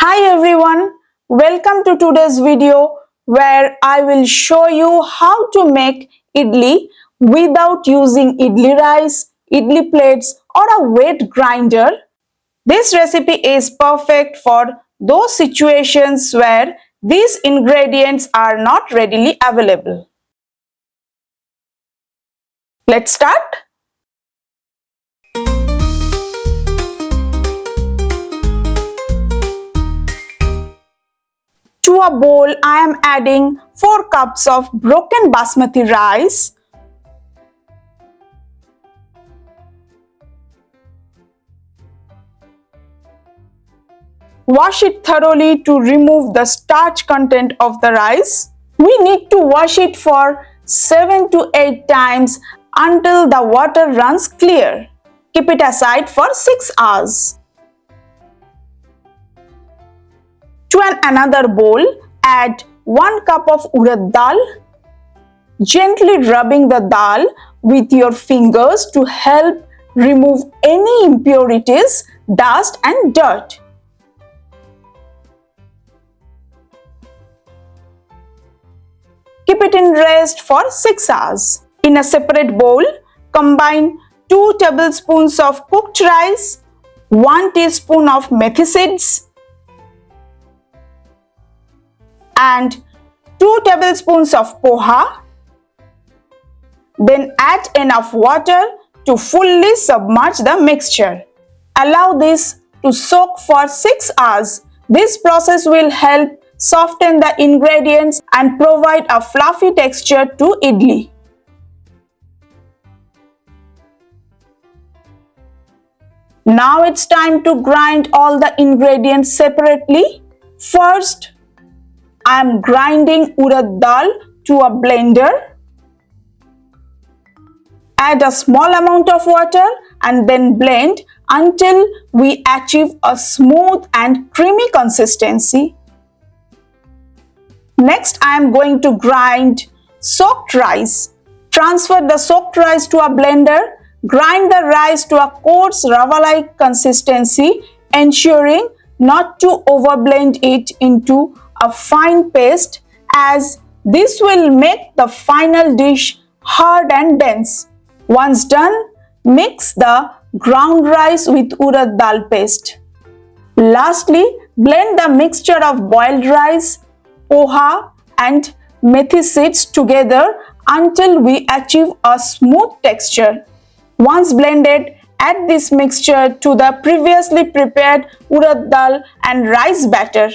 Hi everyone, welcome to today's video where I will show you how to make idli without using idli rice, idli plates or a wet grinder. This recipe is perfect for those situations where these ingredients are not readily available. Let's start. To a bowl, I am adding 4 cups of broken basmati rice, wash it thoroughly to remove the starch content of the rice. We need to wash it for 7 to 8 times until the water runs clear. Keep it aside for 6 hours. To another bowl, add 1 cup of Urad Dal, gently rubbing the dal with your fingers to help remove any impurities, dust and dirt. Keep it in rest for 6 hours. In a separate bowl, combine 2 tablespoons of cooked rice, 1 teaspoon of methi seeds, and 2 tablespoons of poha. Then add enough water to fully submerge the mixture. Allow this to soak for 6 hours. This process will help soften the ingredients and provide a fluffy texture to idli. Now it's time to grind all the ingredients separately. First, I am grinding Urad Dal to a blender. Add a small amount of water and then blend until we achieve a smooth and creamy consistency. Next, I am going to grind soaked rice. Transfer the soaked rice to a blender. Grind the rice to a coarse rava-like consistency, ensuring not to overblend it into a fine paste, as this will make the final dish hard and dense. Once done, mix the ground rice with Urad Dal paste. Lastly, blend the mixture of boiled rice, poha and methi seeds together until we achieve a smooth texture. Once blended, add this mixture to the previously prepared Urad Dal and rice batter.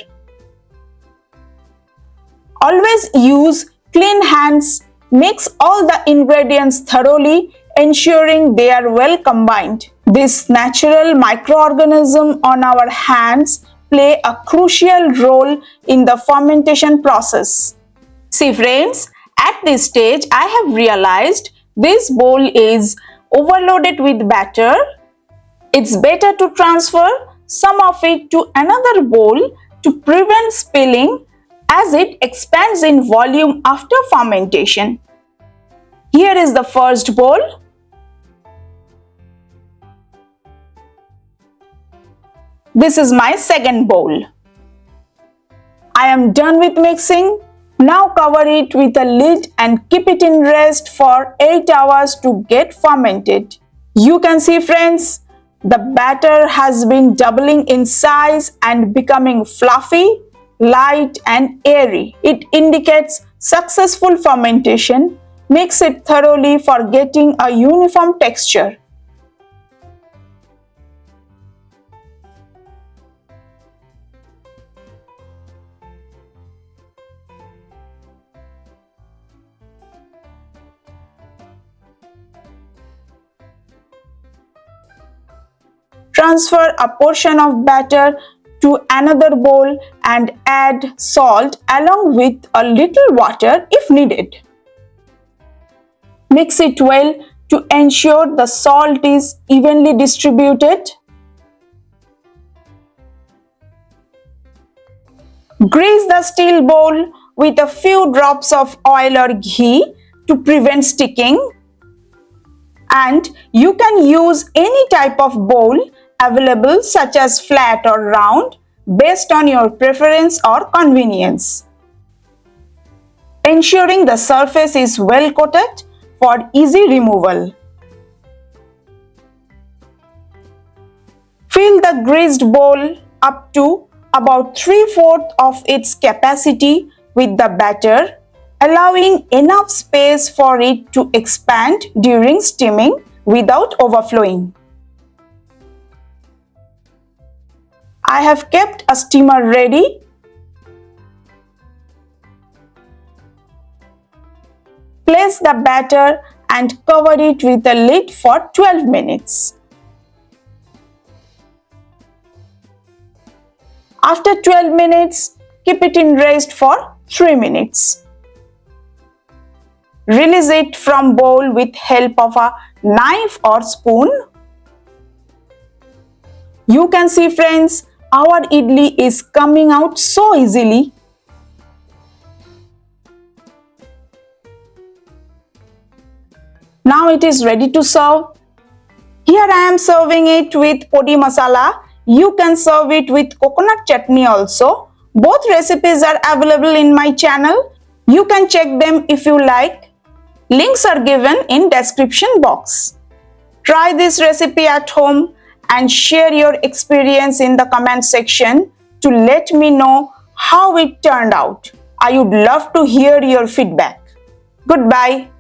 Always use clean hands. Mix all the ingredients thoroughly, ensuring they are well combined. This natural microorganism on our hands play a crucial role in the fermentation process. See friends, at this stage I have realized this bowl is overloaded with batter. It's better to transfer some of it to another bowl to prevent spilling, as it expands in volume after fermentation. Here is the first bowl. This is my second bowl. I am done with mixing. Now cover it with a lid and keep it in rest for 8 hours to get fermented. You can see friends, the batter has been doubling in size and becoming fluffy, light and airy. It indicates successful fermentation. Mix it thoroughly for getting a uniform texture. Transfer a portion of batter to another bowl and add salt along with a little water if needed. Mix it well to ensure the salt is evenly distributed. Grease the steel bowl with a few drops of oil or ghee to prevent sticking. And you can use any type of bowl available, such as flat or round. based on your preference or convenience. Ensuring the surface is well coated for easy removal. Fill the greased bowl up to about 3/4 of its capacity with the batter, allowing enough space for it to expand during steaming without overflowing. I have kept a steamer ready. Place the batter and cover it with a lid for 12 minutes. After 12 minutes, keep it in rest for 3 minutes. Release it from bowl with help of a knife or spoon. You can see, friends, our idli is coming out so easily. Now it is ready to serve. Here I am serving it with podi masala. You can serve it with coconut chutney also. Both recipes are available in my channel. You can check them if you like. Links are given in description box. Try this recipe at home and share your experience in the comment section to let me know how it turned out. I would love to hear your feedback. Goodbye.